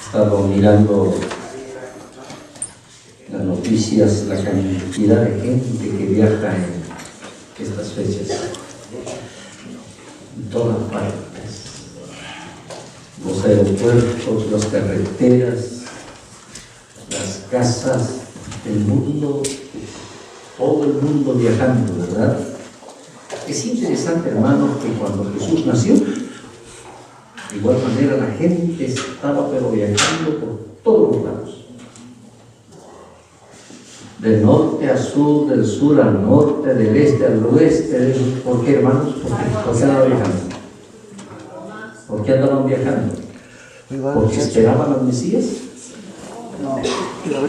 estado mirando las noticias, la cantidad de gente que viaja en estas fechas, en todas partes, los aeropuertos, las carreteras, las casas, el mundo, todo el mundo viajando, ¿verdad? Es interesante, hermanos, que cuando Jesús nació, de igual manera la gente estaba pero viajando por todos los lados. Del norte a sur, del sur al norte, del este al oeste. ¿Por qué, hermanos? ¿Por qué andaban viajando? ¿Por qué andaban viajando? ¿Porque esperaban al Mesías?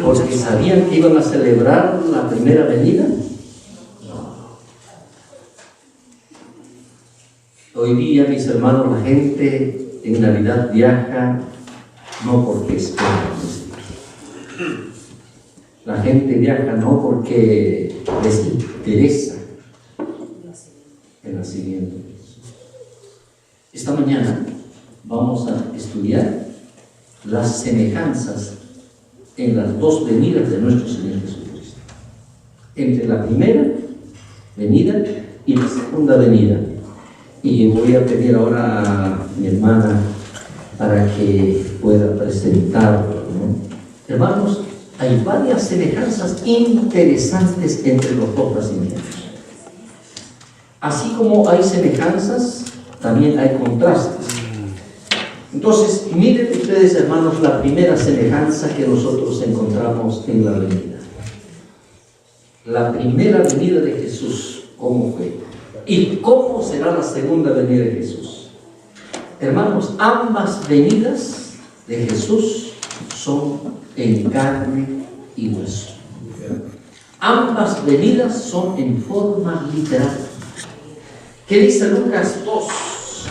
¿Porque sabían que iban a celebrar la primera venida? Hoy día, mis hermanos, la gente en Navidad viaja no porque espera al Mesías. La gente viaja no porque les interesa el nacimiento de Jesús. Esta mañana vamos a estudiar las semejanzas en las dos venidas de nuestro Señor Jesucristo. Entre la primera venida y la segunda venida. Y voy a pedir ahora a mi hermana para que pueda presentarlo, ¿no? Hermanos, hay varias semejanzas interesantes entre los dos nacimientos. Así como hay semejanzas, también hay contrastes. Entonces, miren ustedes, hermanos, la primera semejanza que nosotros encontramos en la venida. La primera venida de Jesús, ¿cómo fue? ¿Y cómo será la segunda venida de Jesús? Hermanos, ambas venidas de Jesús son en carne y hueso. Ambas venidas son en forma literal. ¿Qué dice Lucas 2,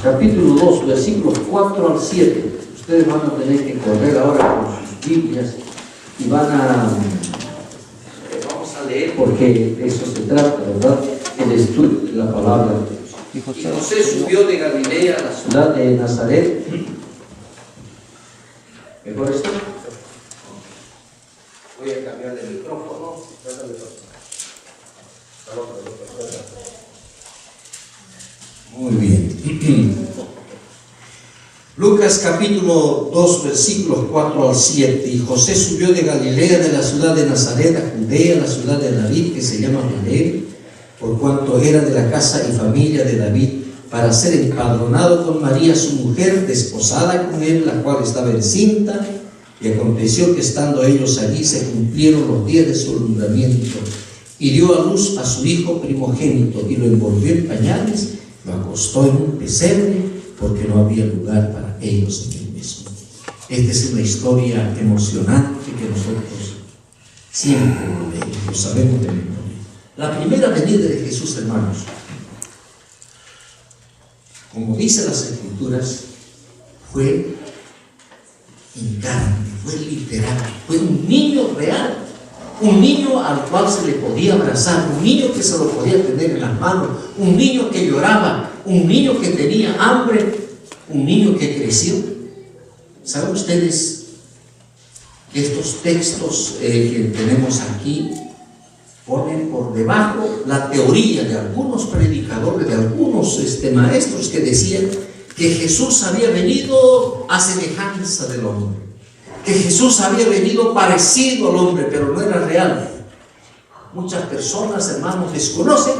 capítulo 2, versículos 4 al 7? Ustedes van a tener que correr ahora con sus Biblias y vamos a leer porque de eso se trata, ¿verdad? El estudio de la palabra de Dios. Y José subió de Galilea a la ciudad de Nazaret. ¿Mejor esto? Voy a cambiar de micrófono. Muy bien. Lucas capítulo 2, versículos 4 al 7. Y José subió de Galilea, de la ciudad de Nazaret, a Judea, la ciudad de David, que se llama Belén, por cuanto era de la casa y familia de David, para ser empadronado con María su mujer, desposada con él, la cual estaba encinta. Y aconteció que estando ellos allí se cumplieron los días de su alumbramiento, y dio a luz a su hijo primogénito, y lo envolvió en pañales, lo acostó en un pesebre, porque no había lugar para ellos en el mismo. Esta es una historia emocionante que nosotros siempre lo sabemos de memoria. La primera venida de Jesús, hermanos, como dicen las Escrituras, fue en carne, fue literal, fue un niño real, un niño al cual se le podía abrazar, un niño que se lo podía tener en las manos, un niño que lloraba, un niño que tenía hambre, un niño que creció. ¿Saben ustedes que estos textos que tenemos aquí ponen por debajo la teoría de algunos predicadores, de algunos maestros que decían que Jesús había venido a semejanza del hombre, que Jesús había venido parecido al hombre, pero no era real? Muchas personas, hermanos, desconocen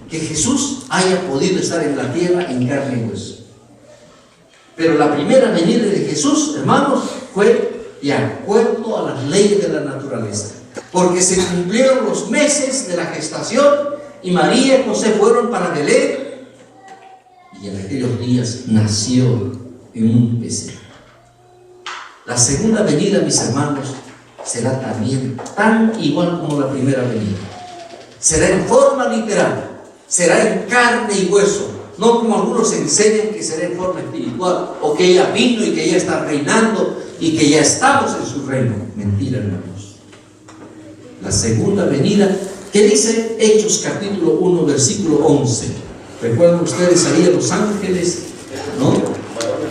que Jesús haya podido estar en la tierra en carne y hueso. Pero la primera venida de Jesús, hermanos, fue de acuerdo a las leyes de la naturaleza, porque se cumplieron los meses de la gestación y María y José fueron para Belén, y en aquellos días nació en un pesebre. La segunda venida, mis hermanos, será también tan igual como la primera venida. Será en forma literal, será en carne y hueso, no como algunos enseñan que será en forma espiritual, o que ella vino y que ella está reinando y que ya estamos en su reino. Mentira, hermanos. La segunda venida, ¿qué dice Hechos capítulo 1, versículo 11? ¿Recuerdan ustedes ahí a los ángeles, no?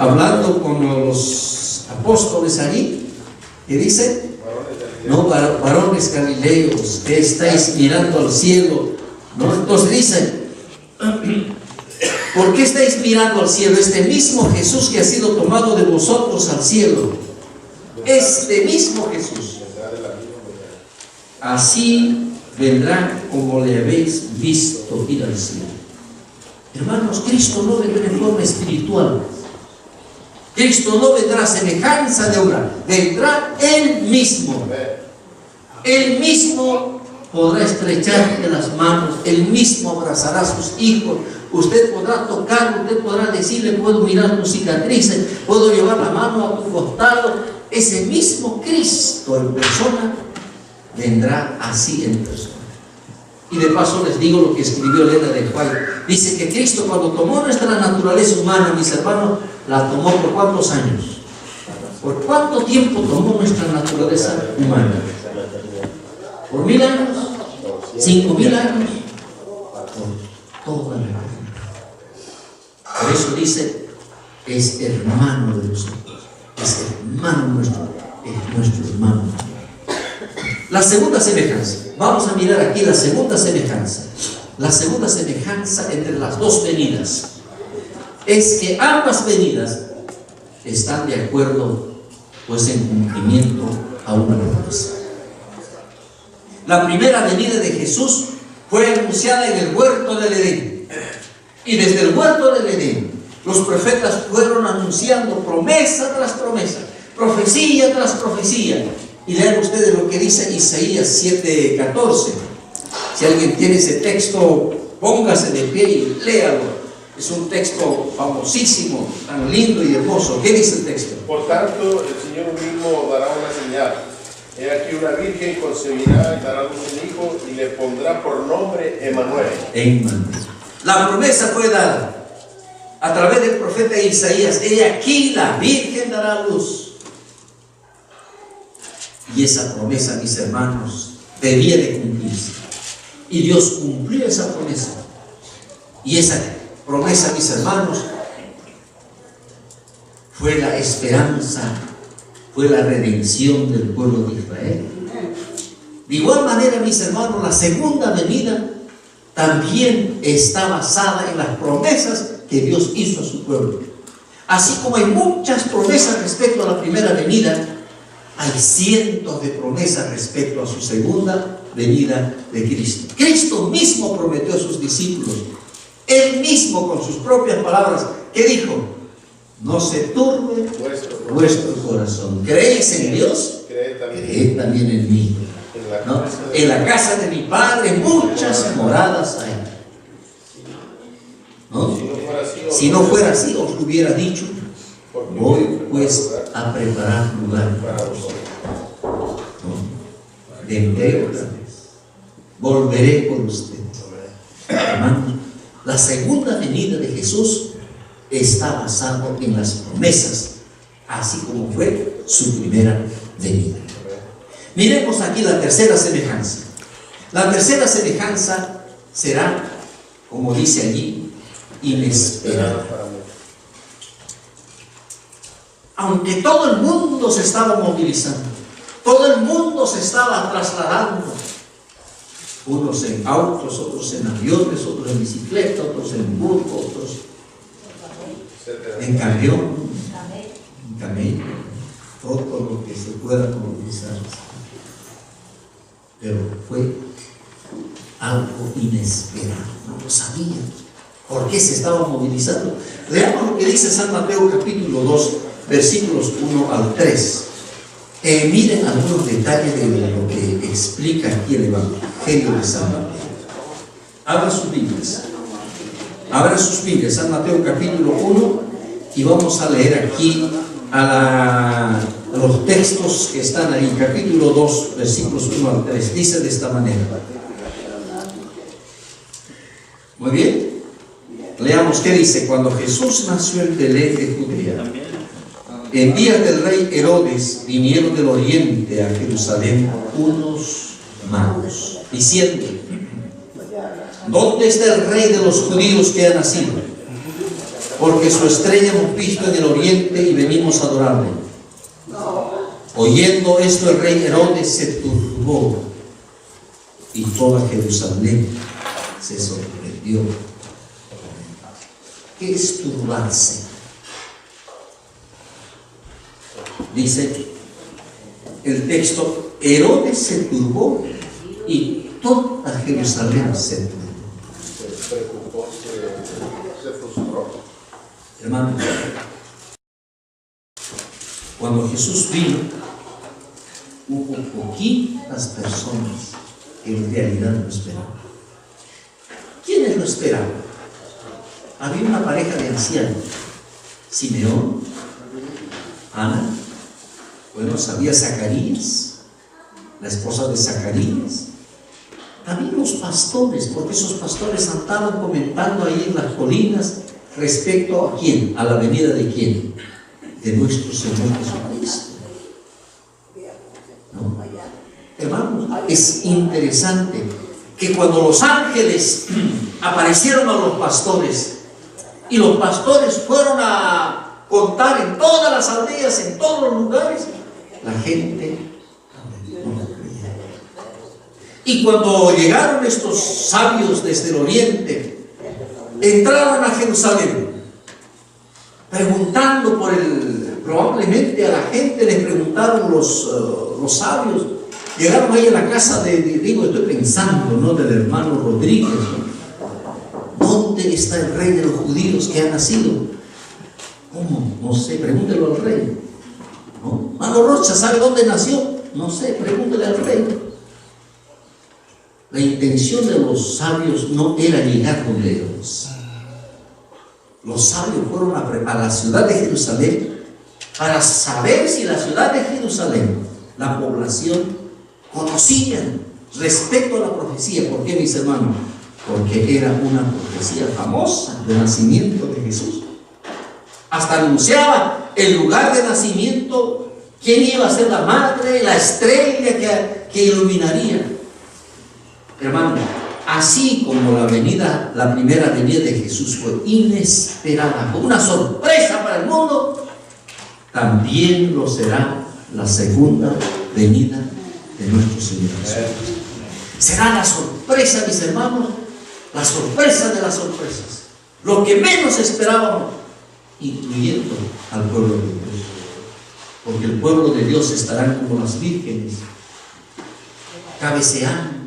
hablando con los apóstoles allí, que dice, no, varones galileos, que estáis mirando al cielo, ¿no? Entonces dice, ¿por qué estáis mirando al cielo? Este mismo Jesús que ha sido tomado de vosotros al cielo, este mismo Jesús, así vendrá como le habéis visto ir al cielo. Hermanos, Cristo no vendrá en forma espiritual. Cristo no vendrá a semejanza de obra, vendrá Él mismo. Él mismo podrá estrecharle las manos, Él mismo abrazará a sus hijos. Usted podrá tocar, usted podrá decirle, puedo mirar tus cicatrices, puedo llevar la mano a tu costado. Ese mismo Cristo en persona vendrá así en persona. Y de paso les digo lo que escribió Elena de White. Dice que Cristo, cuando tomó nuestra naturaleza humana, mis hermanos, la tomó por ¿cuántos años? ¿Por cuánto tiempo tomó nuestra naturaleza humana? ¿Por 1000 años? ¿5000 años? Por toda la vida. Por eso dice, es hermano de nosotros, es hermano nuestro, es nuestro hermano. La segunda semejanza, vamos a mirar aquí la segunda semejanza entre las dos venidas, es que ambas venidas están de acuerdo, pues, en cumplimiento a una promesa. La primera venida de Jesús fue anunciada en el huerto del Edén, y desde el huerto del Edén los profetas fueron anunciando promesa tras promesa, profecía tras profecía. Y lean ustedes lo que dice Isaías 7:14. Si alguien tiene ese texto, póngase de pie y léalo. Es un texto famosísimo, tan lindo y hermoso. ¿Qué dice el texto? Por tanto, el Señor mismo dará una señal. He aquí una virgen concebirá y dará a luz un hijo y le pondrá por nombre Emmanuel. Emmanuel. La promesa fue dada a través del profeta Isaías. He aquí la virgen dará a luz. Y esa promesa, mis hermanos, debía de cumplirse. Y Dios cumplió esa promesa. Y esa promesa, mis hermanos, fue la esperanza, fue la redención del pueblo de Israel. De igual manera, mis hermanos, la segunda venida también está basada en las promesas que Dios hizo a su pueblo. Así como hay muchas promesas respecto a la primera venida, hay cientos de promesas respecto a su segunda venida de Cristo. Cristo mismo prometió a sus discípulos, Él mismo con sus propias palabras, ¿qué dijo? No se turbe vuestro corazón. ¿Creéis en Dios? Creed también en mí. ¿No? En la casa de mi Padre muchas moradas hay. ¿No? Si no fuera así, os hubiera dicho, voy pues a preparar lugar para vosotros. ¿No? Vendré otra vez, volveré por ustedes. Hermanos, la segunda venida de Jesús está basado en las promesas, así como fue su primera venida. Miremos aquí la tercera semejanza. La tercera semejanza será, como dice allí, inesperada. Aunque todo el mundo se estaba movilizando, todo el mundo se estaba trasladando, unos en autos, otros en aviones, otros en bicicleta, otros en burro, otros en camión, en camello, todo lo que se pueda movilizar. Pero fue algo inesperado, no lo sabían. ¿Por qué se estaba movilizando? Leamos lo que dice San Mateo capítulo 2, versículos 1 al 3. Miren algunos detalles de lo que explica aquí el Evangelio de San Mateo. Abra sus Biblias. Abra sus Biblias, San Mateo capítulo 1, y vamos a leer aquí a los textos que están ahí. Capítulo 2, versículos 1 al 3. Dice de esta manera. Muy bien. Leamos qué dice. Cuando Jesús nació en Belén de Judea, en días del rey Herodes, vinieron del oriente a Jerusalén unos magos, diciendo: ¿dónde está el rey de los judíos que ha nacido? porque su estrella hemos visto en el oriente y venimos a adorarle. Oyendo esto, el rey Herodes se turbó y toda Jerusalén se sorprendió. ¿Qué es turbarse? Dice el texto, Herodes se turbó y toda Jerusalén se turbó. Se preocupó, se frustró. Hermano, cuando Jesús vino, hubo poquitas personas que en realidad lo esperaban. ¿Quiénes lo esperaban? Había una pareja de ancianos, Simeón, Ana, bueno, sabía Zacarías, la esposa de Zacarías. También los pastores, porque esos pastores andaban comentando ahí en las colinas respecto a quién, a la venida de quién, de nuestro Señor Jesucristo. ¿No? Hermanos, es interesante que cuando los ángeles aparecieron a los pastores y los pastores fueron a contar en todas las aldeas, en todos los lugares, la gente no creía. Y cuando llegaron estos sabios desde el oriente, entraron a Jerusalén preguntando por probablemente a la gente les preguntaron los sabios. Llegaron ahí a la casa estoy pensando, ¿no?, del hermano Rodríguez, ¿no? ¿Dónde está el rey de los judíos que ha nacido? ¿Cómo? No sé, pregúntelo al rey, ¿no? Hermano Rocha, ¿sabe dónde nació? No sé, pregúntele al rey. La intención de los sabios no era llegar donde ellos. Los sabios fueron a la ciudad de Jerusalén para saber si la ciudad de Jerusalén, la población, conocían respecto a la profecía. ¿Por qué, mis hermanos? Porque era una profecía famosa del nacimiento de Jesús. Hasta anunciaba el lugar de nacimiento, quién iba a ser la madre, la estrella que iluminaría. Hermano, así como la primera venida de Jesús fue inesperada, fue una sorpresa para el mundo, también lo será la segunda venida de nuestro Señor Jesús. Será la sorpresa, mis hermanos, la sorpresa de las sorpresas, lo que menos esperábamos, incluyendo al pueblo de Dios, porque el pueblo de Dios estará como las vírgenes, cabeceando,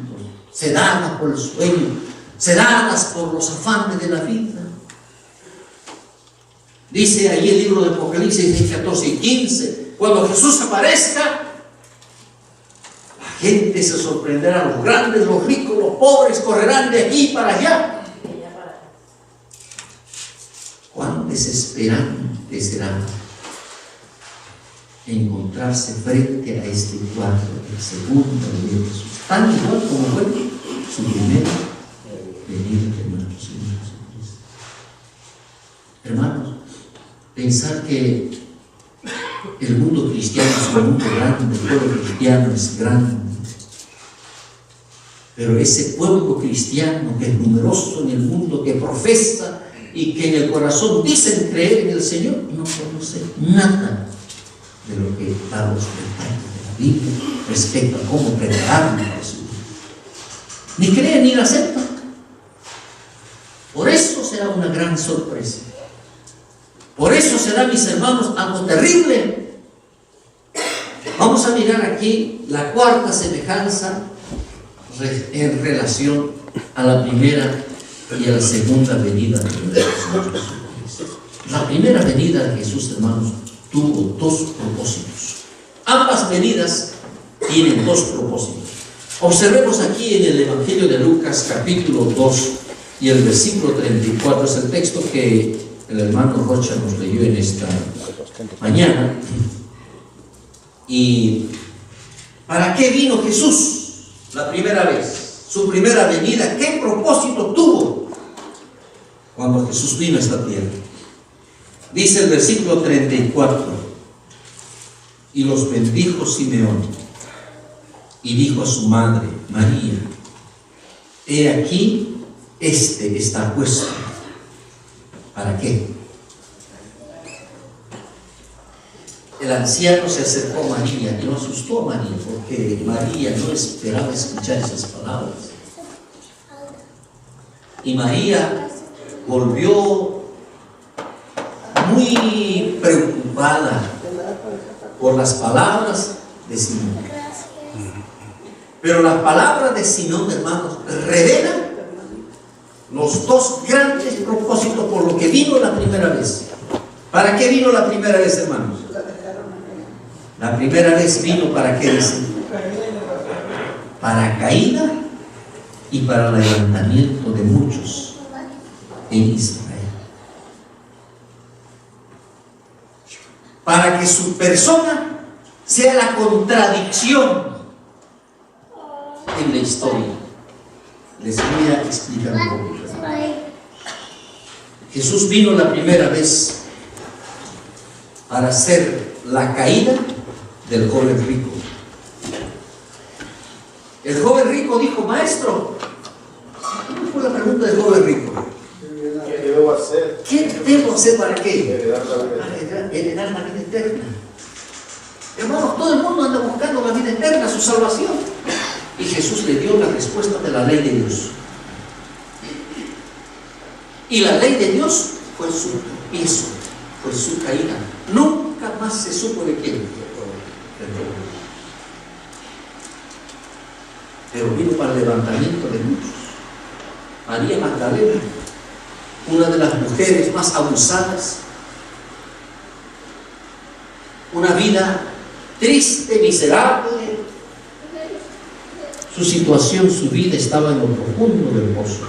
sedadas por el sueño, sedadas por los afanes de la vida. Dice ahí el libro de Apocalipsis 14 y 15, cuando Jesús aparezca, la gente se sorprenderá, los grandes, los ricos, los pobres correrán de aquí para allá. Cuán desesperante será encontrarse frente a este cuadro de la segunda venida de Jesús, tan igual como fue su primera venida de nuestro Señor Jesucristo. Hermanos, pensar que el mundo cristiano es un mundo grande, el pueblo cristiano es grande, pero ese pueblo cristiano que es numeroso en el mundo, que profesa y que en el corazón dicen creer en el Señor, no conoce nada de lo que da los detalles de la Biblia respecto a cómo prepararnos a Jesús. Ni creen ni la aceptan. Por eso será una gran sorpresa. Por eso será, mis hermanos, algo terrible. Vamos a mirar aquí la cuarta semejanza en relación a la primera y a la segunda venida de nuestro Señor Jesucristo. La primera venida de Jesús, hermanos, tuvo dos propósitos. Ambas venidas tienen dos propósitos. Observemos aquí en el Evangelio de Lucas, capítulo 2 y el versículo 34, es el texto que el hermano Rocha nos leyó en esta mañana. ¿Y para qué vino Jesús la primera vez? Su primera venida, ¿qué propósito tuvo cuando Jesús vino a esta tierra? Dice el versículo 34, y los bendijo Simeón y dijo a su madre María, he aquí, este está puesto. ¿Para qué? el anciano se acercó a María y no asustó a María porque María no esperaba escuchar esas palabras. Y María volvió muy preocupada por las palabras de Simón. Pero las palabras de Simón, hermanos, revelan los dos grandes propósitos por lo que vino la primera vez. ¿Para qué vino la primera vez, hermanos? La primera vez vino para qué dicen? Para caída y para levantamiento de muchos en Israel. Para que su persona sea la contradicción en la historia. Les voy a explicar un poco. Jesús vino la primera vez para hacer la caída del joven rico. El joven rico dijo: maestro, ¿cómo fue la pregunta del joven rico? ¿Qué debo hacer? ¿Qué debo hacer para qué? Heredar la vida. Heredar la vida eterna. Hermanos, todo el mundo anda buscando la vida eterna, su salvación. Y Jesús le dio la respuesta de la ley de Dios. Y la ley de Dios fue su tropiezo, fue su caída. Nunca más se supo de quién. Pero vino para el levantamiento de muchos. María Magdalena, una de las mujeres más abusadas, una vida triste, miserable. Su situación, su vida estaba en lo profundo del pozo.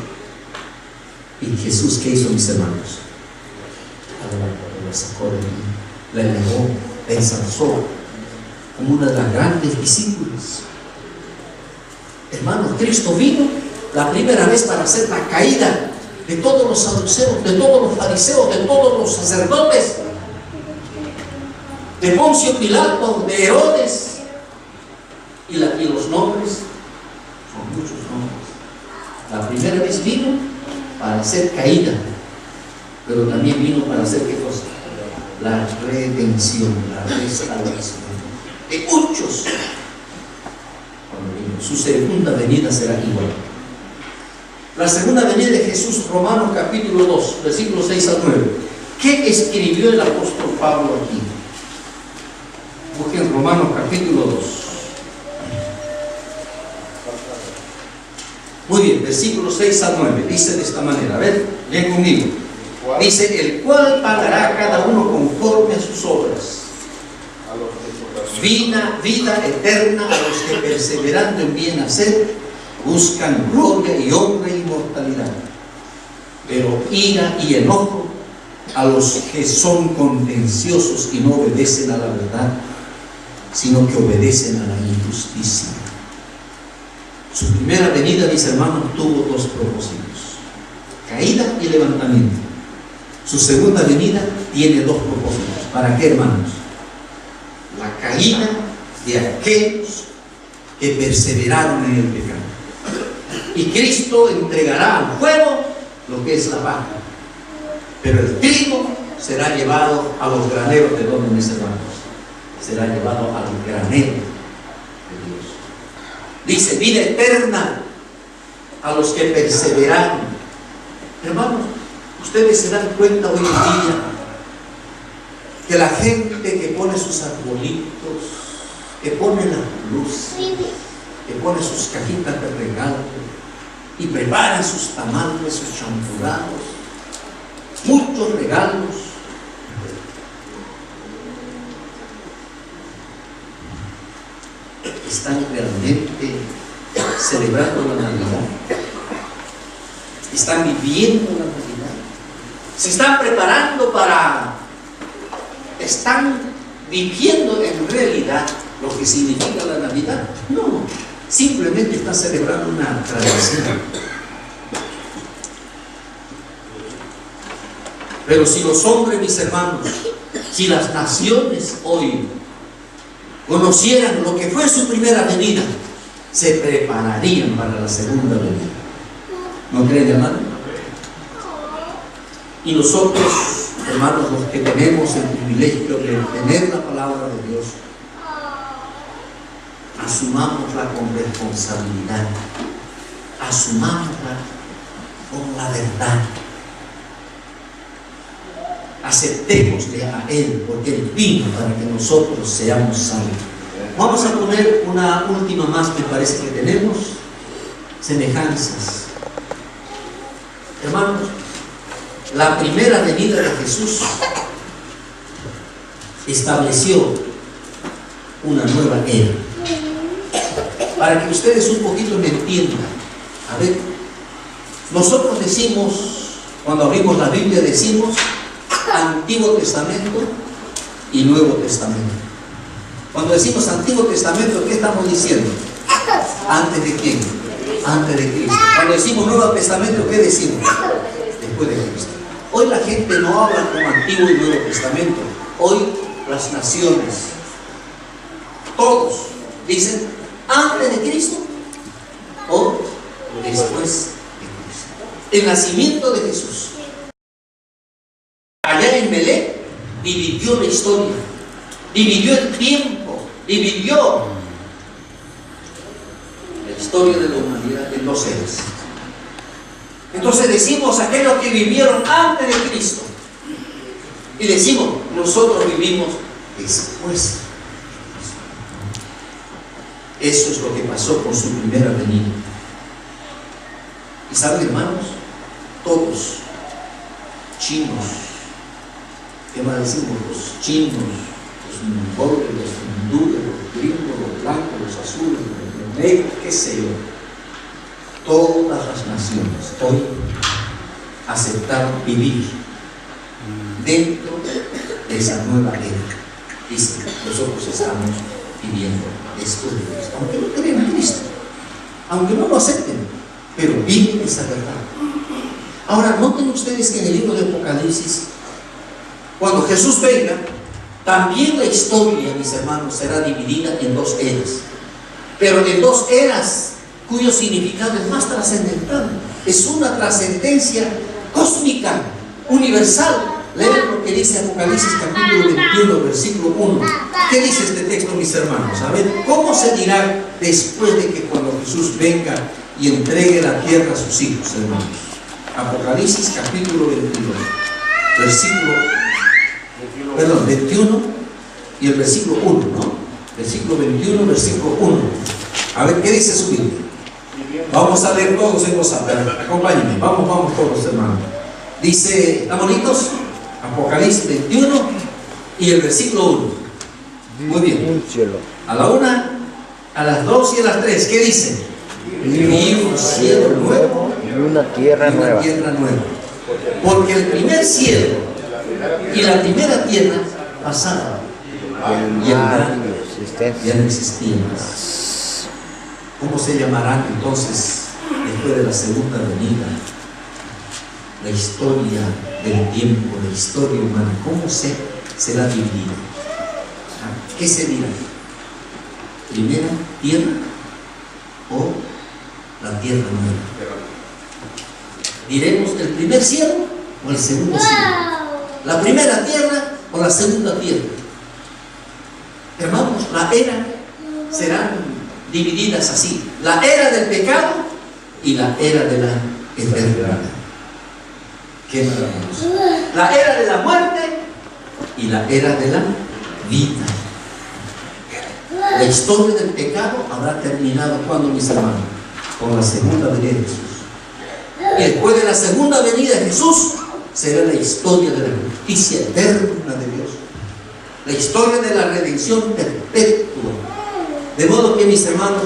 Y Jesús, ¿qué hizo, mis hermanos? La sacó de allí, la elevó, la ensalzó como una de las grandes discípulas. Hermanos, Cristo vino la primera vez para hacer la caída de todos los saduceos, de todos los fariseos, de todos los sacerdotes, de Poncio Pilato, de Herodes. Y los nombres son muchos nombres. La primera vez vino para hacer caída, pero también vino para hacer ¿qué cosa? La redención, la restauración de muchos. Cuando vino, su segunda venida será igual. La segunda venida de Jesús, Romanos capítulo 2, versículos 6 al 9. ¿Qué escribió el apóstol Pablo aquí? Busquen Romanos capítulo 2. Muy bien, versículos 6 al 9, dice de esta manera, a ver, leen conmigo. Dice: el cual pagará a cada uno conforme a sus obras. Vida eterna a los que perseverando en bien hacer buscan gloria y honra e inmortalidad. Pero ira y enojo a los que son contenciosos y no obedecen a la verdad, sino que obedecen a la injusticia. Su primera venida, mis hermanos, tuvo dos propósitos: caída y levantamiento. Su segunda venida tiene dos propósitos. ¿Para qué, hermanos? La caída de aquellos que perseveraron en el pecado. Y Cristo entregará al fuego lo que es la paja, pero el trigo será llevado a los graneros. ¿De dónde, mis hermanos? Será llevado al granero de Dios. Dice: vida eterna a los que perseveraron. Hermanos, ustedes se dan cuenta hoy en día que la gente que pone sus arbolitos, que pone las luces, que pone sus cajitas de regalo y prepara sus tamales, sus champurados, muchos regalos, están realmente celebrando la Navidad, están viviendo la Navidad, se están preparando están viviendo en realidad lo que significa la Navidad. No, simplemente están celebrando una tradición. Pero si los hombres, mis hermanos, si las naciones hoy conocieran lo que fue su primera venida, se prepararían para la segunda venida. ¿No creen, hermano? Y nosotros hermanos, los que tenemos el privilegio de tener la palabra de Dios, asumámosla con responsabilidad, asumámosla con la verdad, aceptémosle a Él, porque Él vino para que nosotros seamos salvos. Vamos a poner una última más, me parece que tenemos semejanzas. Hermanos, la primera venida de Jesús estableció una nueva era. Para que ustedes un poquito me entiendan, a ver, nosotros decimos, cuando abrimos la Biblia, decimos Antiguo Testamento y Nuevo Testamento. Cuando decimos Antiguo Testamento, ¿qué estamos diciendo? ¿Antes de quién? Antes de Cristo. Cuando decimos Nuevo Testamento, ¿qué decimos? Después de Cristo. Hoy la gente no habla como Antiguo y Nuevo Testamento. Hoy las naciones, todos dicen antes de Cristo o después de Cristo. El nacimiento de Jesús allá en Belén dividió la historia, dividió el tiempo, dividió la historia de la humanidad en dos eras. Entonces decimos aquellos que vivieron antes de Cristo y decimos nosotros vivimos después. Eso es lo que pasó con su primera venida. Y saben, hermanos, todos, chinos, ¿qué más decimos? Los chinos, los mongoles, los hindúes, los gringos, los blancos, los azules, los negros, qué sé yo. Todas las naciones hoy aceptaron vivir dentro de esa nueva era. Dice, nosotros estamos viviendo después de Cristo, aunque no crean en Cristo, aunque no lo acepten, pero viven esa verdad. Ahora, noten ustedes que en el libro de Apocalipsis, cuando Jesús venga, también la historia, mis hermanos, será dividida en dos eras, pero en dos eras cuyo significado es más trascendental. Es una trascendencia cósmica, universal. Lean lo que dice Apocalipsis capítulo 21, versículo 1. ¿Qué dice este texto, mis hermanos? A ver, ¿cómo se dirá después de que cuando Jesús venga y entregue la tierra a sus hijos, hermanos? Apocalipsis capítulo 21, versículo 21 y el versículo 1, ¿no? Versículo 21, versículo 1. A ver, ¿qué dice su Biblia? Vamos a leer todos en voz alta. Acompáñenme, vamos todos, hermanos. Dice, ¿estamos listos? Apocalipsis 21 y el versículo 1. Muy bien. A la 1, a las 2 y a las 3, ¿qué dice? Y un cielo nuevo y una tierra nueva. Porque el primer cielo y la primera tierra pasaron y el mar ya no existía más. ¿Cómo se llamarán entonces después de la segunda venida? La historia del tiempo, la historia humana, ¿cómo será dividida? ¿Qué se dirá? ¿Primera tierra o la tierra nueva? ¿Diremos el primer cielo o el segundo cielo? ¿La primera tierra o la segunda tierra? Hermanos, la era serán divididas así: la era del pecado y la era de la eternidad. Qué maravilloso. La era de la muerte y la era de la vida. La historia del pecado habrá terminado cuando, mis hermanos, con la segunda venida de Jesús. Y después de la segunda venida de Jesús será la historia de la justicia eterna de Dios, la historia de la redención perpetua. De modo que, mis hermanos,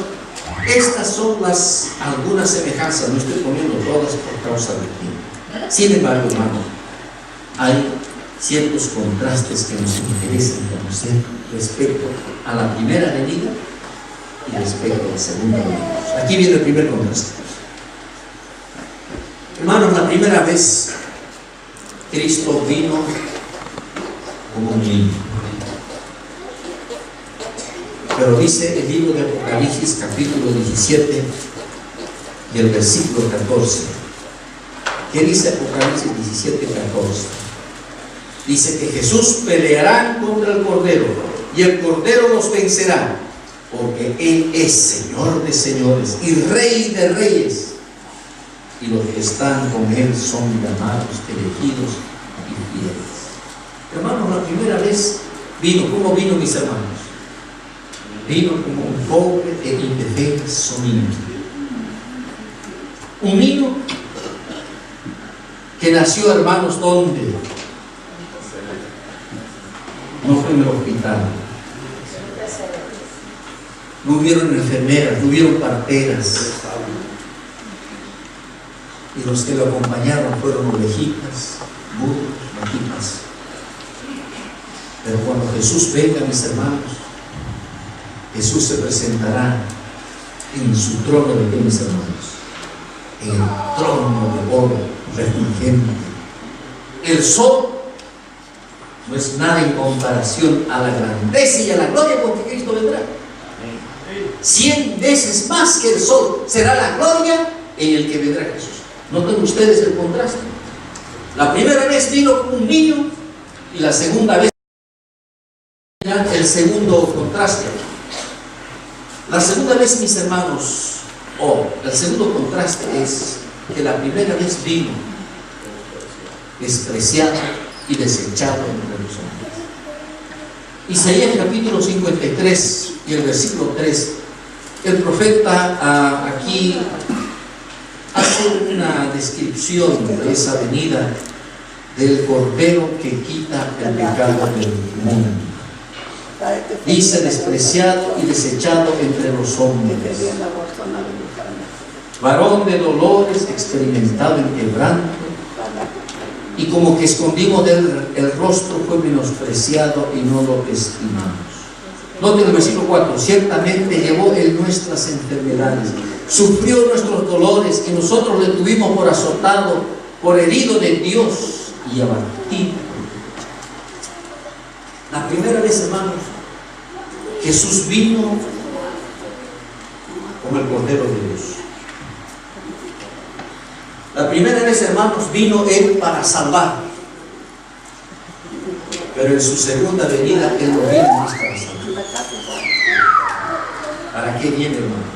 estas son algunas semejanzas. No estoy poniendo todas por causa del tiempo. Sin embargo, hermanos, hay ciertos contrastes que nos interesan conocer respecto a la primera venida y respecto a la segunda venida. Aquí viene el primer contraste. Hermanos, la primera vez Cristo vino como un niño. Pero dice el libro de Apocalipsis capítulo 17 y el versículo 14. ¿Qué dice Apocalipsis 17, 14? Dice que Jesús peleará contra el Cordero y el Cordero los vencerá, porque Él es Señor de señores y Rey de reyes, y los que están con Él son llamados, elegidos y fieles. Hermanos, la primera vez vino, ¿cómo vino, mis hermanos? Vino como un pobre e indefenso niño. Un niño que nació, hermanos, ¿dónde? No fue en el hospital. No hubieron enfermeras, no hubieron parteras. Y los que lo acompañaron fueron ovejitas, burros, vaquitas. Pero cuando Jesús venga, mis hermanos, Jesús se presentará en su trono de qué, mis hermanos, en el trono de oro refulgente. El sol no es nada en comparación a la grandeza y a la gloria con que Cristo vendrá. 100 veces más que el sol será la gloria en el que vendrá Jesús. Noten ustedes el contraste. La primera vez vino como un niño y la segunda vez el segundo contraste. La segunda vez, mis hermanos, el segundo contraste es que la primera vez vino despreciado y desechado entre los hombres. Isaías capítulo 53 y el versículo 3, el profeta aquí hace una descripción de esa venida del Cordero que quita el pecado del mundo. Dice: despreciado y desechado entre los hombres, varón de dolores, experimentado en quebranto, y como que escondimos de él el rostro, fue menospreciado y no lo estimamos. Noten el versículo 4: ciertamente llevó él nuestras enfermedades, sufrió nuestros dolores, y nosotros le tuvimos por azotado, por herido de Dios y abatido. La primera vez, hermanos, Jesús vino como el Cordero de Dios. La primera vez, hermanos, vino Él para salvar. Pero en su segunda venida, Él no viene más para salvar. ¿Para qué viene, hermanos?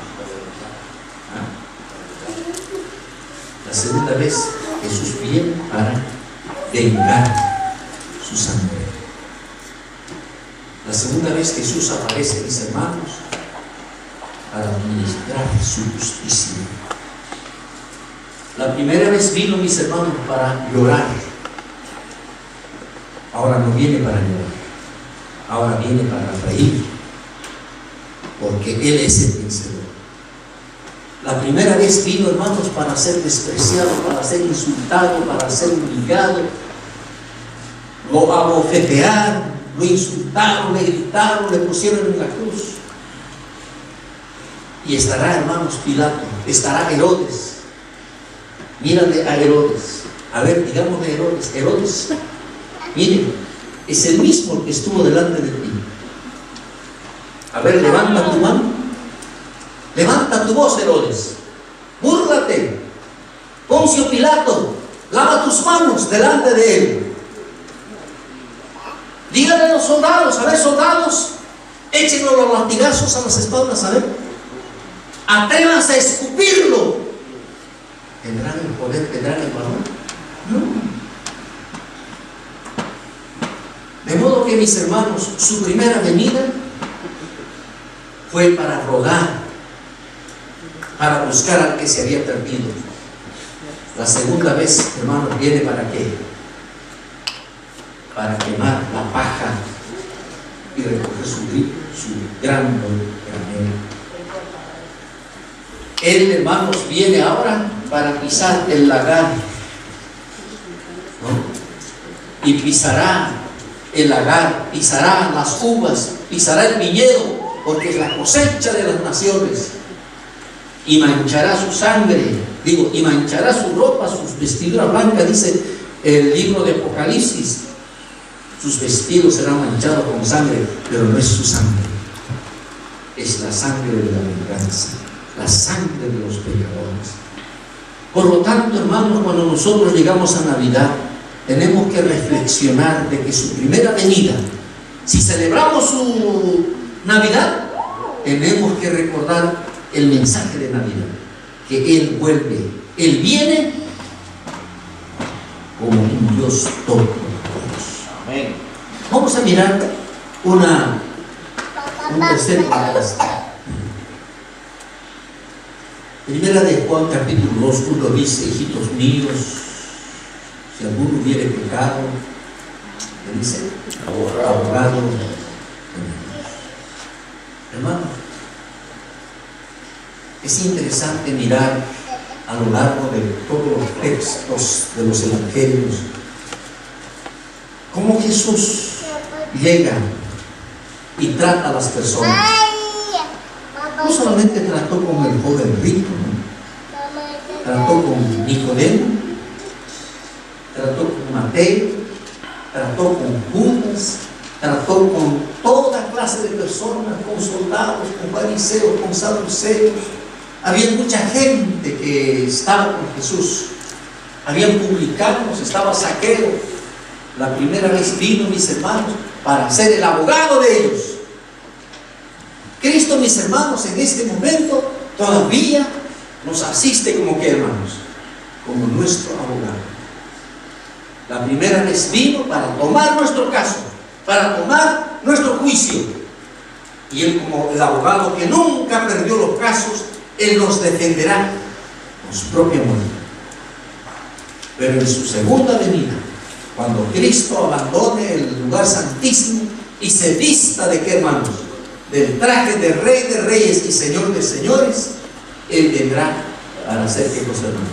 La segunda vez, Jesús viene para vengar su sangre. La segunda vez Jesús aparece, mis hermanos, para administrar su justicia. La primera vez vino, mis hermanos, para llorar. Ahora no viene para llorar, ahora viene para reír, porque Él es el vencedor. La primera vez vino, hermanos, para ser despreciado, para ser insultado, para ser humillado, lo abofetearon, lo insultaron, le gritaron, le pusieron en la cruz. Y estará, hermanos, Pilato, estará Herodes. Mírale a Herodes. A ver, digamos de Herodes. Herodes, miren, es el mismo que estuvo delante de ti. A ver, levanta tu mano. Levanta tu voz, Herodes. Búrlate. Poncio Pilato, lava tus manos delante de él. Díganle a los soldados: a ver, soldados, échenlo los latigazos a las espaldas, a ver. Atrévanse a escupirlo. ¿Tendrán el poder? ¿Tendrán el valor? No. De modo que, mis hermanos, su primera venida fue para rogar, para buscar al que se había perdido. La segunda vez, hermanos, viene ¿para qué? Para quemar la paja y recoger su gran granero. Él, hermanos, viene ahora para pisar el lagar, ¿no? Y pisará el lagar, pisará las uvas, pisará el viñedo, porque es la cosecha de las naciones, y manchará su sangre, y manchará su ropa, sus vestiduras blancas, dice el libro de Apocalipsis. Sus vestidos serán manchados con sangre, pero no es su sangre, es la sangre de la venganza, la sangre de los pecadores. Por lo tanto, hermanos, cuando nosotros llegamos a Navidad, tenemos que reflexionar de que su primera venida, si celebramos su Navidad, tenemos que recordar el mensaje de Navidad, que Él vuelve, Él viene como un Dios todopoderoso. Amén. Vamos a mirar un tercer contraste. Primera de Juan capítulo 2, 1 dice: hijitos míos, si alguno hubiere pecado, ¿qué dice? Abogado. Hermano, es interesante mirar a lo largo de todos los textos de los evangelios cómo Jesús llega y trata a las personas. No solamente trató con el joven rico, ¿no? Trató con Nicodemo, trató con Mateo, trató con Judas, trató con toda clase de personas, con soldados, con fariseos, con saduceos. Había mucha gente que estaba con Jesús. Habían publicanos, estaba Zaqueo. La primera vez vino, mis hermanos, para ser el abogado de ellos. Cristo, mis hermanos, en este momento todavía nos asiste como que, hermanos, como nuestro abogado. La primera vez vino para tomar nuestro caso, para tomar nuestro juicio. Y Él, como el abogado que nunca perdió los casos, Él nos defenderá con su propia muerte. Pero en su segunda venida, cuando Cristo abandone el lugar santísimo y se vista de qué, hermanos, del traje de Rey de Reyes y Señor de Señores, Él vendrá para hacer qué cosa, hermanos,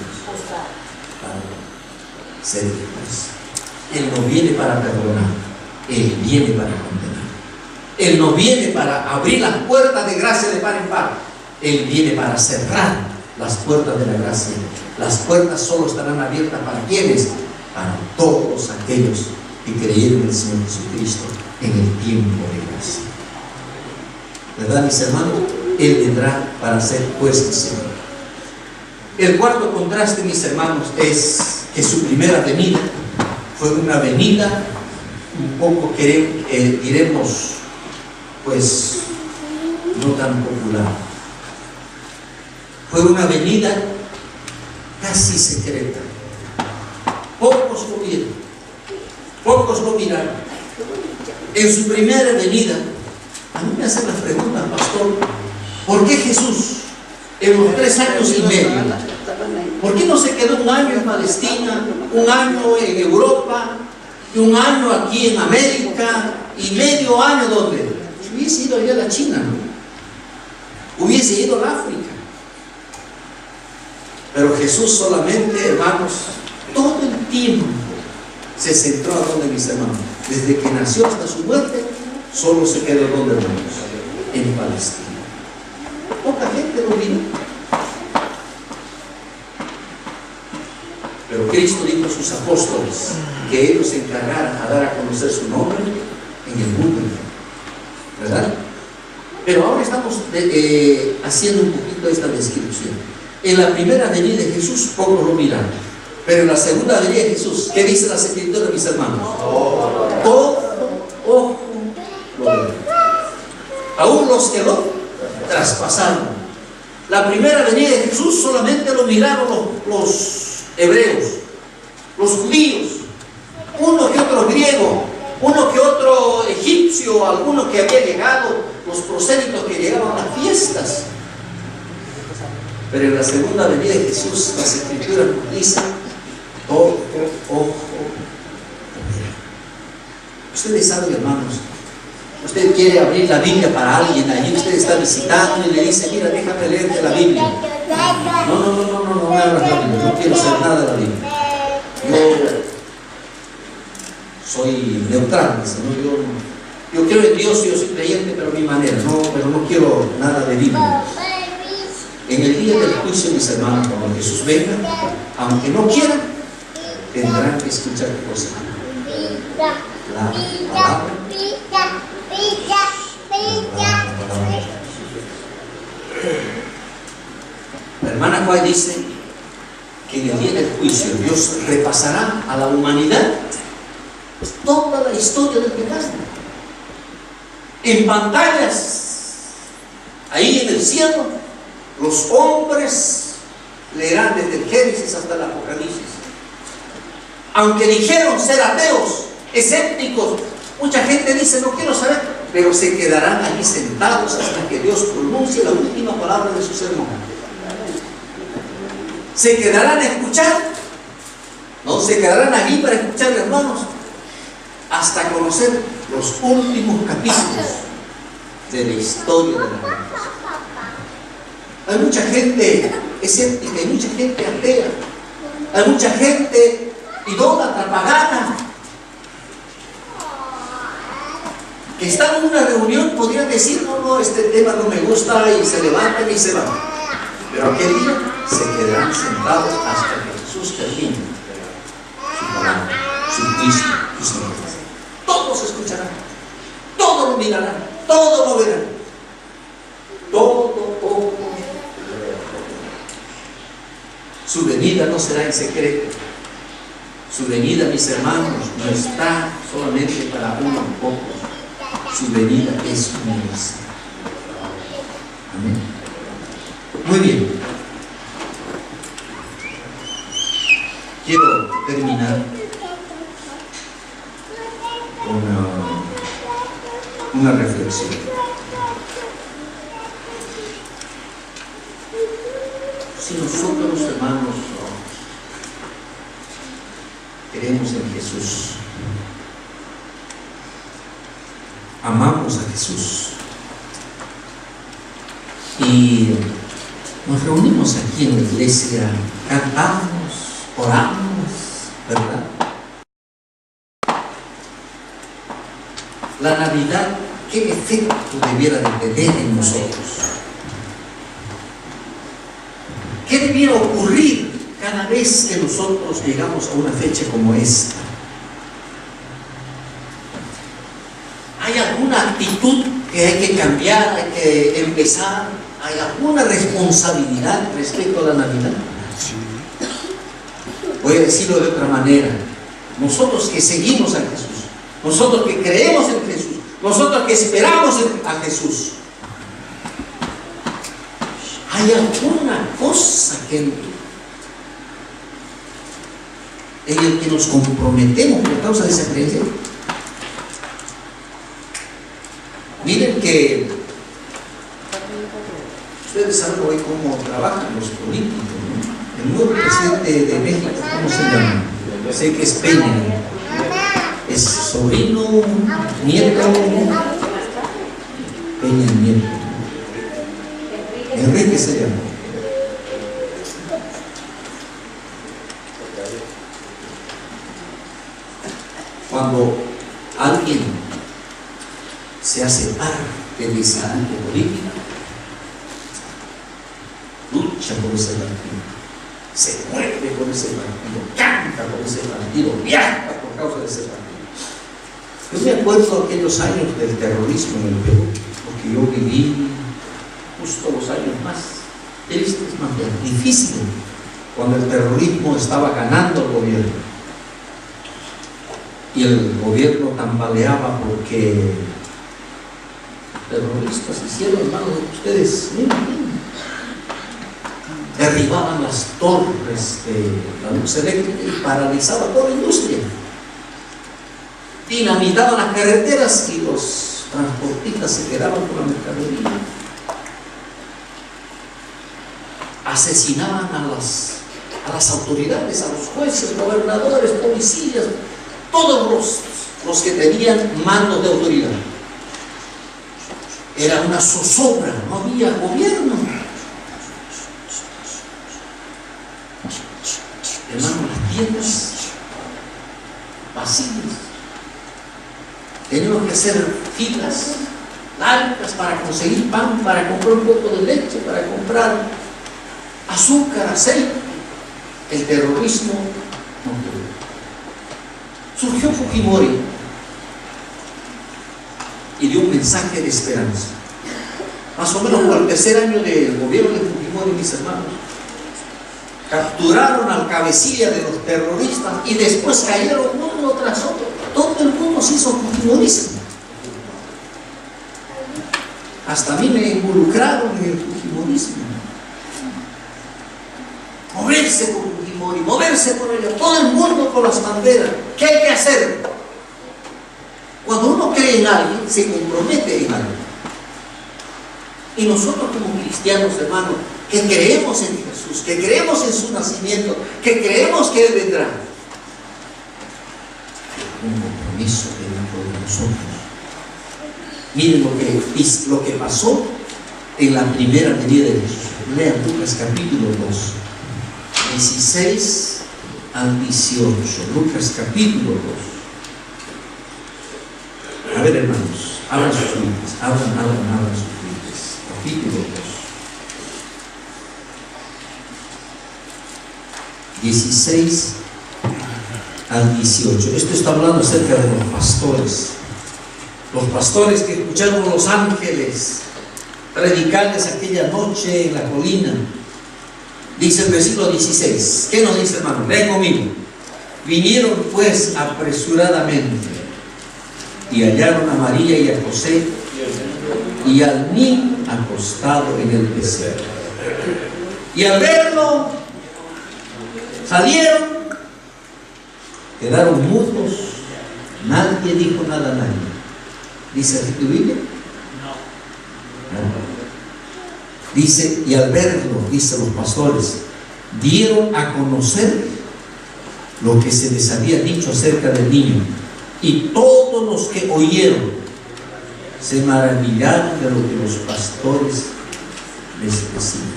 para ser juez. Él no viene para perdonar, Él viene para condenar. Él no viene para abrir las puertas de gracia de par en par, Él viene para cerrar las puertas de la gracia. Las puertas solo estarán abiertas para quienes, para todos aquellos que creyeron en el Señor Jesucristo en el tiempo de gracia. ¿Verdad, mis hermanos? Él vendrá para ser juez y Señor. El cuarto contraste, mis hermanos, es que su primera venida fue una venida un poco, diremos, pues, no tan popular. Fue una venida casi secreta. Pocos lo vieron, pocos lo miraron. En su primera venida, a mí me hacen las preguntas, pastor, ¿por qué Jesús en los 3 años y medio, por qué no se quedó un año en Palestina, un año en Europa, y un año aquí en América, y medio año donde? Hubiese ido allá a la China, ¿no? Hubiese ido al África. Pero Jesús solamente, hermanos, todo el tiempo se centró a donde, mis hermanos, desde que nació hasta su muerte, solo se quedó donde, hermanos, en Palestina. Poca gente lo vino. Pero Cristo dijo a sus apóstoles que ellos se encargaran a dar a conocer su nombre en el mundo entero, ¿verdad? Pero ahora estamos haciendo un poquito esta descripción. En la primera venida de Jesús, pocos lo miraron. Pero en la segunda venida de Jesús, ¿qué dice la Escritura, mis hermanos? Todo ojo lo verá. Aún los que lo traspasaron. La primera venida de Jesús solamente lo miraron los hebreos, los judíos, uno que otro griego, uno que otro egipcio, alguno que había llegado, los prosélitos que llegaban a las fiestas. Pero en la segunda venida de Jesús, las Escrituras nos dicen: todo ojo lo verá. Ustedes saben, hermanos, usted quiere abrir la Biblia para alguien, allí usted está visitando y le dice: mira, déjame leerte la Biblia. No me abras la Biblia, no quiero saber nada de la Biblia. Yo soy neutral, ¿no? Yo creo en Dios, yo soy creyente, pero a mi manera, pero no quiero nada de Biblia. En el día del juicio, mis hermanos, cuando Jesús venga, aunque no quieran, tendrán que escuchar cosas. La palabra. La hermana Juárez dice que en el día del juicio Dios repasará a la humanidad toda la historia del pecado. En pantallas, ahí en el cielo, los hombres leerán desde el Génesis hasta el Apocalipsis. Aunque dijeron ser ateos, escépticos, mucha gente dice no quiero saber, pero se quedarán allí sentados hasta que Dios pronuncie la última palabra de su sermón. Se quedarán a escuchar, no se quedarán allí para escuchar, hermanos, hasta conocer los últimos capítulos de la historia de la humanidad. Hay mucha gente escéptica, hay mucha gente atea, hay mucha gente idólatra, pagana, que están en una reunión, podrían decir, no, este tema no me gusta, y se levantan y se van. Pero aquel día se quedarán sentados hasta que Jesús termine su palabra, su juicio, su sentencia. Todos escucharán, todos lo mirarán, todos lo verán. Todo ojo. Su venida no será en secreto. Su venida, mis hermanos, no está solamente para unos pocos. Su venida es universal. Amén. Muy bien. Quiero terminar con una reflexión. Si nosotros, hermanos, creemos en Jesús, amamos a Jesús y nos reunimos aquí en la iglesia, cantamos, oramos, ¿verdad? La Navidad, ¿qué efecto debiera de tener en nosotros? ¿Qué debiera ocurrir cada vez que nosotros llegamos a una fecha como esta? ¿Hay alguna actitud que hay que cambiar, hay que empezar? ¿Hay alguna responsabilidad respecto a la Navidad? Voy a decirlo de otra manera. Nosotros que seguimos a Jesús, nosotros que creemos en Jesús, nosotros que esperamos a Jesús, ¿hay alguna cosa en el que nos comprometemos por causa de esa creencia? Miren que ustedes saben hoy cómo trabajan los políticos, ¿no? El nuevo presidente de México, ¿cómo se llama? Sé que es Peña, es sobrino, nieto, Peña nieto, Enrique se llama. Cuando alguien se hace parte de esa política, lucha por ese partido, se mueve por ese partido, canta por ese partido, viaja por causa de ese partido. Yo me acuerdo aquellos años del terrorismo en el Perú, porque yo viví justo los años más tristes, más difíciles, cuando el terrorismo estaba ganando el gobierno y el gobierno tambaleaba porque terroristas hicieron, hermanos, ustedes miren, derribaban las torres de la luz eléctrica y paralizaban toda la industria, dinamitaban las carreteras y los transportistas se quedaban con la mercadería, asesinaban a las autoridades, a los jueces, gobernadores, policías, todos los que tenían mandos de autoridad. Era una zozobra, no había gobierno. Hermano, las tiendas vacías. Teníamos que hacer filas largas para conseguir pan, para comprar un poco de leche, para comprar azúcar, aceite. El terrorismo no tuvo. Surgió Fujimori y dio un mensaje de esperanza. Más o menos por el tercer año del gobierno de Fujimori, mis hermanos, capturaron al cabecilla de los terroristas y después cayeron uno tras otro. Todo el mundo se hizo fujimorismo. Hasta a mí me involucraron en el fujimorismo. Moverse por Fujimori, moverse por ello, todo el mundo con las banderas. ¿Qué hay que hacer? Cuando uno cree en alguien, se compromete en algo. Y nosotros como cristianos, hermanos, que creemos en Jesús, que creemos en su nacimiento, que creemos que Él vendrá, un compromiso dentro de nosotros. Miren lo que pasó en la primera venida de Jesús. Lean Lucas capítulo 2, 16 al 18. Lucas capítulo 2. A ver, hermanos, abran sus Biblias, abran sus Biblias. Capítulo 2. 16 al 18. Esto está hablando acerca de los pastores. Los pastores que escucharon los ángeles predicarles aquella noche en la colina. Dice el versículo 16. ¿Qué nos dice, hermano? Ven conmigo. Vinieron pues apresuradamente y hallaron a María y a José y al niño acostado en el pesebre. Y al verlo, salieron, quedaron mudos, nadie dijo nada a nadie. ¿Dice así tu Biblia? No. Dice, y al verlo, dice los pastores, dieron a conocer lo que se les había dicho acerca del niño. Y todos los que oyeron se maravillaron de lo que los pastores les decían.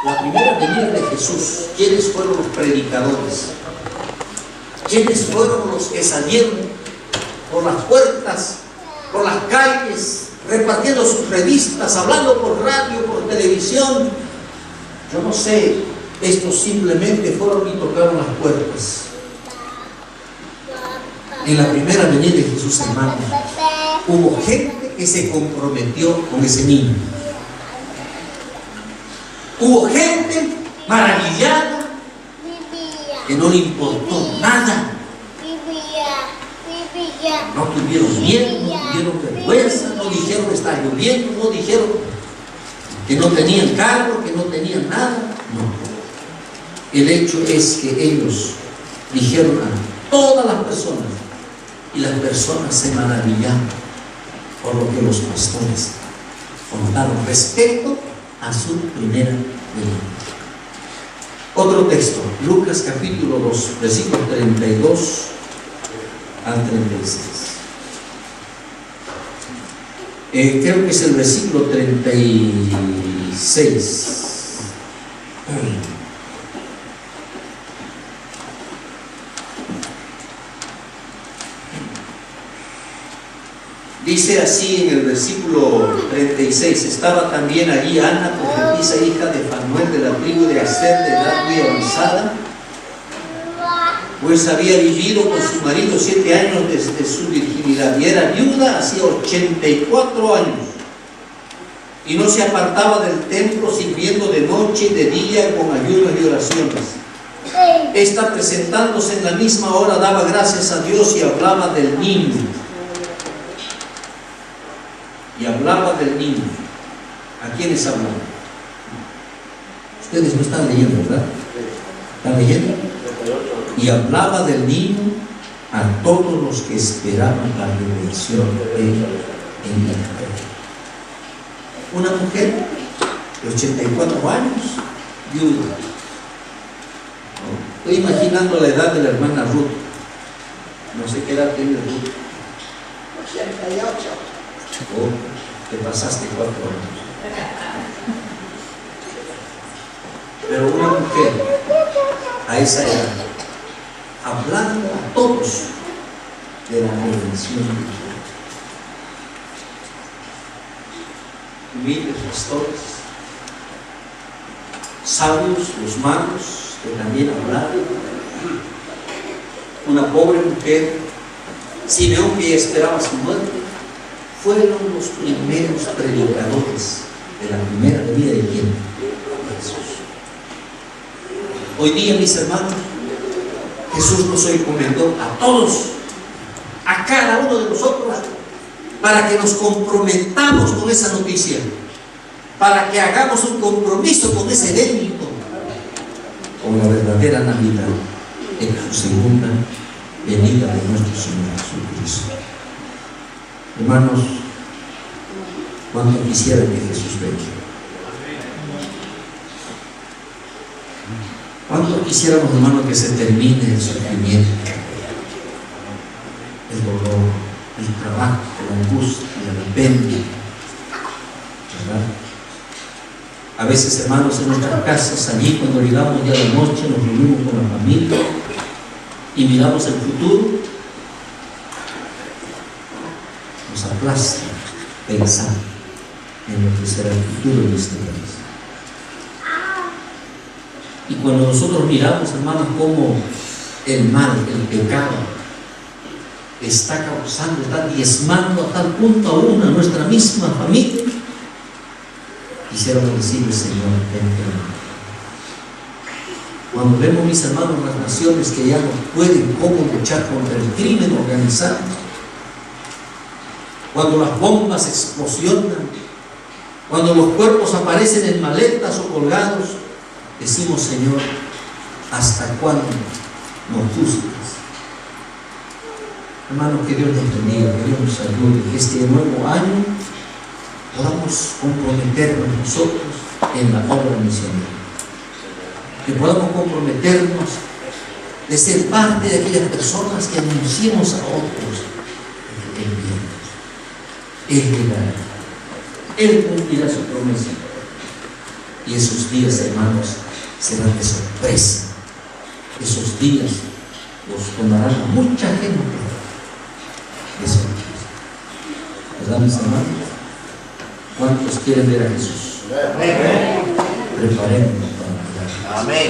La primera venida de Jesús, ¿quiénes fueron los predicadores? ¿Quiénes fueron los que salieron por las puertas, por las calles, repartiendo sus revistas, hablando por radio, por televisión? Yo no sé, estos simplemente fueron y tocaron las puertas. En la primera venida de Jesús, hermanos, hubo gente que se comprometió con ese niño. Hubo gente maravillada que no le importó nada. No tuvieron miedo, no tuvieron vergüenza, no dijeron está lloviendo, no dijeron que no tenían cargo, que no tenían nada. No. El hecho es que ellos dijeron a todas las personas, y las personas se maravillaron por lo que los pastores contaron respecto a su primera venida. Otro texto, Lucas capítulo 2, versículos 32 al 36. Creo que es el versículo 36. Dice así en el versículo 36: estaba también allí Ana, profetisa, hija de Fanuel, de la tribu de Aser, de edad muy avanzada, pues había vivido con su marido 7 años desde su virginidad, y era viuda hacía 84 años, y no se apartaba del templo, sirviendo de noche y de día con ayunos y oraciones. Esta, presentándose en la misma hora, daba gracias a Dios y hablaba del niño. Y hablaba del niño. ¿A quiénes hablaba? Ustedes no están leyendo, ¿verdad? ¿Están leyendo? Y hablaba del niño a todos los que esperaban la redención de él en la tierra. Una mujer de 84 años, viuda. Estoy imaginando la edad de la hermana Ruth. No sé qué edad tiene Ruth. 88. Oh, te pasaste 4 años. Pero una mujer a esa edad, hablando a todos de la redención de Dios. Humildes pastores, sabios, los magos que también hablaron. Una pobre mujer, Simeón, que esperaba su muerte, fueron los primeros predicadores de la primera venida de quién? Jesús. Hoy día, mis hermanos, Jesús nos encomendó a todos, a cada uno de nosotros, para que nos comprometamos con esa noticia, para que hagamos un compromiso con ese evento, con la verdadera Navidad, en su segunda venida de nuestro Señor Jesucristo. Hermanos, ¿cuánto quisiera que Jesús venga? ¿Cuánto quisiéramos, hermanos, que se termine el sufrimiento, el dolor, el trabajo, la angustia, el pendio, ¿verdad? A veces, hermanos, en nuestras casas, allí cuando llegamos ya de noche, nos reunimos con la familia y miramos el futuro, nos aplasta pensar en lo que será el futuro de este país. Y cuando nosotros miramos, hermanos, cómo el mal, el pecado, está causando, está diezmando a tal punto aún a nuestra misma familia, quisiéramos decirle, Señor, ven pronto. Cuando vemos, mis hermanos, las naciones que ya no pueden cómo luchar contra el crimen organizado, cuando las bombas explosionan, cuando los cuerpos aparecen en maletas o colgados, decimos, Señor, ¿hasta cuándo nos juzgas? Hermanos, que Dios nos bendiga, que Dios nos ayude, que este nuevo año podamos comprometernos nosotros en la obra misionera, que podamos comprometernos de ser parte de aquellas personas que anunciemos a otros el bien. Él llegará, Él cumplirá su promesa. Y esos días, hermanos, serán de sorpresa. Esos días los tomarán a mucha gente de sorpresa. ¿Verdad, mis hermanos? ¿Cuántos quieren ver a Jesús? Amén. Preparémonos para mirar. Amén.